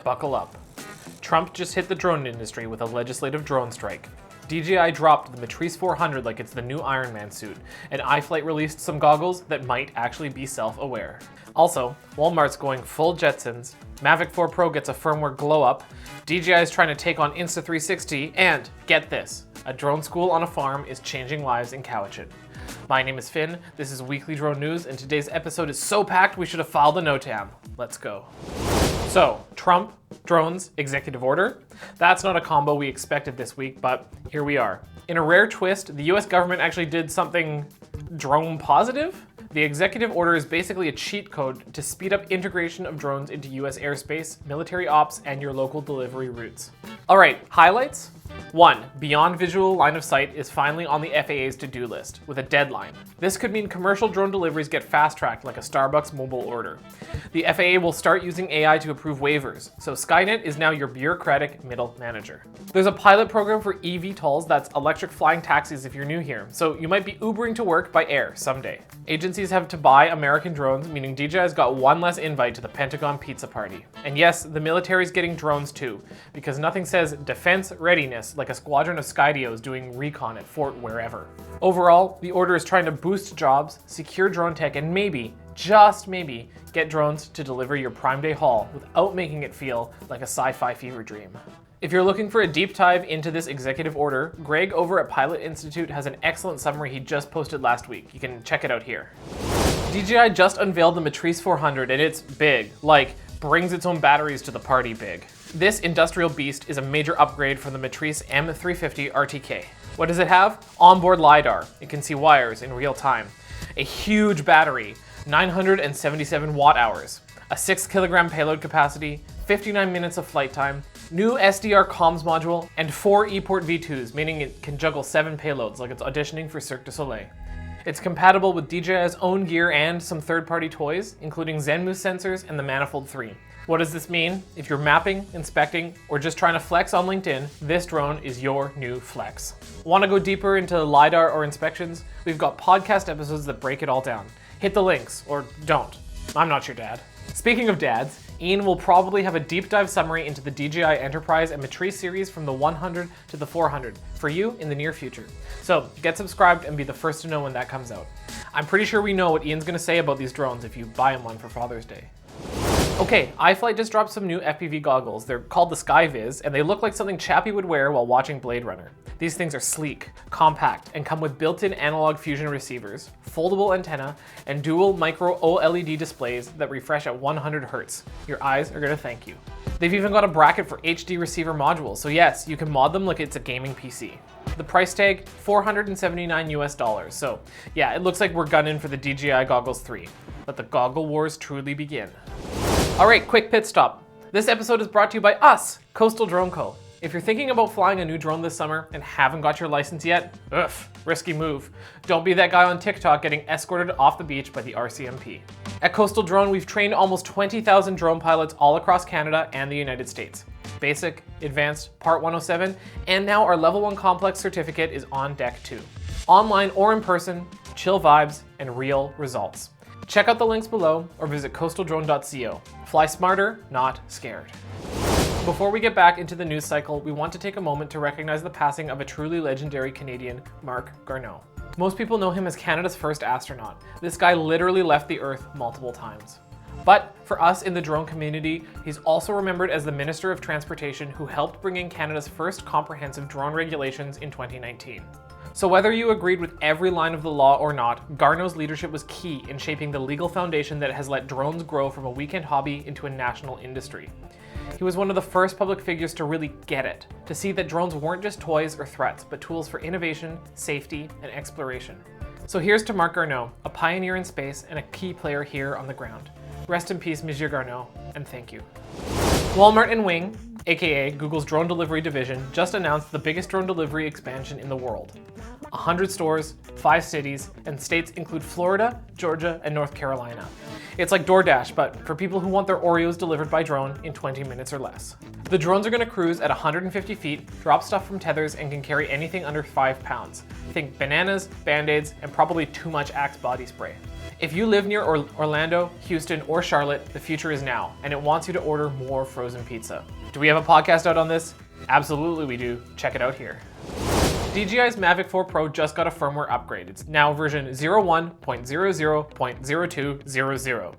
Buckle up. Trump just hit the drone industry with a legislative drone strike. DJI dropped the Matrice 400 like it's the new Iron Man suit, and iFlight released some goggles that might actually be self-aware. Also, Walmart's going full Jetsons, Mavic 4 Pro gets a firmware glow-up, DJI is trying to take on Insta360, and, get this, a drone school on a farm is changing lives in Cowichan. My name is Finn, this is Weekly Drone News, and today's episode is so packed we should have filed a NOTAM. Let's go. So, Trump, drones, executive order. That's not a combo we expected this week, but here we are. In a rare twist, the US government actually did something drone positive. The executive order is basically a cheat code to speed up integration of drones into US airspace, military ops, and your local delivery routes. All right, highlights. 1. Beyond visual line of sight is finally on the FAA's to-do list, with a deadline. This could mean commercial drone deliveries get fast-tracked like a Starbucks mobile order. The FAA will start using AI to approve waivers, so Skynet is now your bureaucratic middle manager. There's a pilot program for eVTOLs, that's electric flying taxis if you're new here, so you might be Ubering to work by air someday. Agencies have to buy American drones, meaning DJI's got one less invite to the Pentagon pizza party. And yes, the military's getting drones too, because nothing says defense readiness like a squadron of Skydios doing recon at Fort wherever. Overall, the order is trying to boost jobs, secure drone tech, and maybe, just maybe, get drones to deliver your Prime Day haul without making it feel like a sci-fi fever dream. If you're looking for a deep dive into this executive order, Greg over at Pilot Institute has an excellent summary he just posted last week. You can check it out here. DJI just unveiled the Matrice 400 and it's big, like brings its own batteries to the party big. This industrial beast is a major upgrade from the Matrice M350 RTK. What does it have? Onboard LiDAR. It can see wires in real time. A huge battery, 977 watt hours, a 6 kilogram payload capacity, 59 minutes of flight time, new SDR comms module, and 4 ePort V2s, meaning it can juggle 7 payloads like it's auditioning for Cirque du Soleil. It's compatible with DJI's own gear and some third-party toys, including Zenmuse sensors and the Manifold 3. What does this mean? If you're mapping, inspecting, or just trying to flex on LinkedIn, this drone is your new flex. Want to go deeper into LiDAR or inspections? We've got podcast episodes that break it all down. Hit the links, or don't. I'm not your dad. Speaking of dads, Ian will probably have a deep dive summary into the DJI Enterprise and Matrice series from the 100 to the 400 for you in the near future. So get subscribed and be the first to know when that comes out. I'm pretty sure we know what Ian's gonna say about these drones if you buy him one for Father's Day. Okay, iFlight just dropped some new FPV goggles. They're called the Skyviz, and they look like something Chappie would wear while watching Blade Runner. These things are sleek, compact, and come with built-in analog fusion receivers, foldable antenna, and dual micro OLED displays that refresh at 100 Hz. Your eyes are gonna thank you. They've even got a bracket for HD receiver modules, so yes, you can mod them like it's a gaming PC. The price tag, $479 US. So yeah, it looks like we're gunning for the DJI Goggles 3. Let the goggle wars truly begin. All right, quick pit stop. This episode is brought to you by us, Coastal Drone Co. If you're thinking about flying a new drone this summer and haven't got your license yet, risky move. Don't be that guy on TikTok getting escorted off the beach by the RCMP. At Coastal Drone, we've trained almost 20,000 drone pilots all across Canada and the United States. Basic, Advanced, Part 107, and now our Level 1 Complex certificate is on deck too. Online or in person, chill vibes, and real results. Check out the links below or visit coastaldrone.co. Fly smarter, not scared. Before we get back into the news cycle, we want to take a moment to recognize the passing of a truly legendary Canadian, Marc Garneau. Most people know him as Canada's first astronaut. This guy literally left the Earth multiple times. But for us in the drone community, he's also remembered as the Minister of Transportation who helped bring in Canada's first comprehensive drone regulations in 2019. So whether you agreed with every line of the law or not, Garneau's leadership was key in shaping the legal foundation that has let drones grow from a weekend hobby into a national industry. He was one of the first public figures to really get it, to see that drones weren't just toys or threats, but tools for innovation, safety, and exploration. So here's to Marc Garneau, a pioneer in space and a key player here on the ground. Rest in peace, Monsieur Garneau, and thank you. Walmart and Wing, aka Google's drone delivery division, just announced the biggest drone delivery expansion in the world. 100 stores, 5 cities, and states include Florida, Georgia, and North Carolina. It's like DoorDash, but for people who want their Oreos delivered by drone in 20 minutes or less. The drones are going to cruise at 150 feet, drop stuff from tethers, and can carry anything under 5 pounds. Think bananas, Band-Aids, and probably too much Axe body spray. If you live near Orlando, Houston, or Charlotte, the future is now, and it wants you to order more frozen pizza. Do we have a podcast out on this? Absolutely we do. Check it out here. DJI's Mavic 4 Pro just got a firmware upgrade. It's now version 01.00.0200.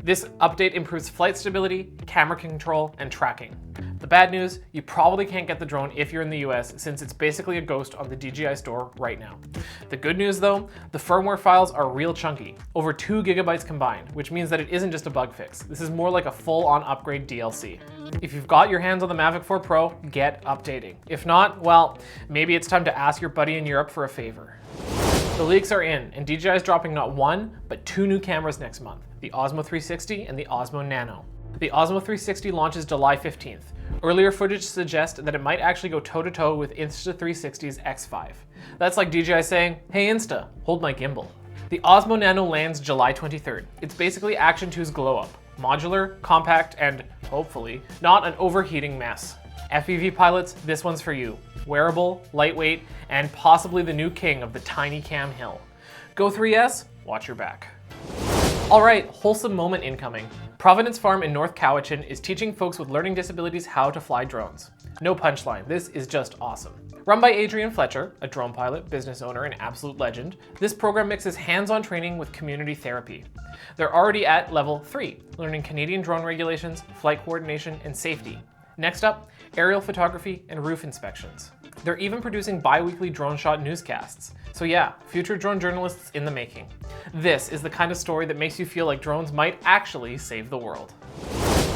This update improves flight stability, camera control, and tracking. The bad news, you probably can't get the drone if you're in the US since it's basically a ghost on the DJI store right now. The good news though, the firmware files are real chunky, over 2 gigabytes combined, which means that it isn't just a bug fix. This is more like a full-on upgrade DLC. If you've got your hands on the Mavic 4 Pro, get updating. If not, well, maybe it's time to ask your buddy in Europe for a favor. The leaks are in, and DJI is dropping not 1, but 2 new cameras next month, the Osmo 360 and the Osmo Nano. The Osmo 360 launches July 15th. Earlier footage suggests that it might actually go toe-to-toe with Insta360's X5. That's like DJI saying, hey Insta, hold my gimbal. The Osmo Nano lands July 23rd. It's basically Action 2's glow-up. Modular, compact, and, hopefully, not an overheating mess. FPV pilots, this one's for you. Wearable, lightweight, and possibly the new king of the tiny cam hill. Go 3S, watch your back. All right, wholesome moment incoming. Providence Farm in North Cowichan is teaching folks with learning disabilities how to fly drones. No punchline, this is just awesome. Run by Adrian Fletcher, a drone pilot, business owner, and absolute legend, this program mixes hands-on training with community therapy. They're already at level 3, learning Canadian drone regulations, flight coordination, and safety. Next up, aerial photography and roof inspections. They're even producing bi-weekly drone shot newscasts. So yeah, future drone journalists in the making. This is the kind of story that makes you feel like drones might actually save the world.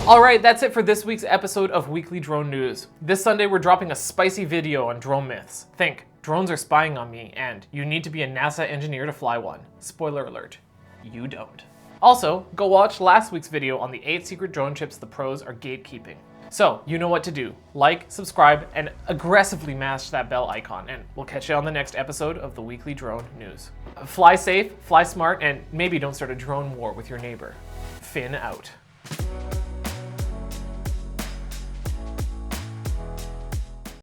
All right, that's it for this week's episode of Weekly Drone News. This Sunday, we're dropping a spicy video on drone myths. Think, drones are spying on me, and you need to be a NASA engineer to fly one. Spoiler alert, you don't. Also, go watch last week's video on the 8 secret drone chips the pros are gatekeeping. So, you know what to do. Like, subscribe, and aggressively mash that bell icon, and we'll catch you on the next episode of the Weekly Drone News. Fly safe, fly smart, and maybe don't start a drone war with your neighbor. Finn out.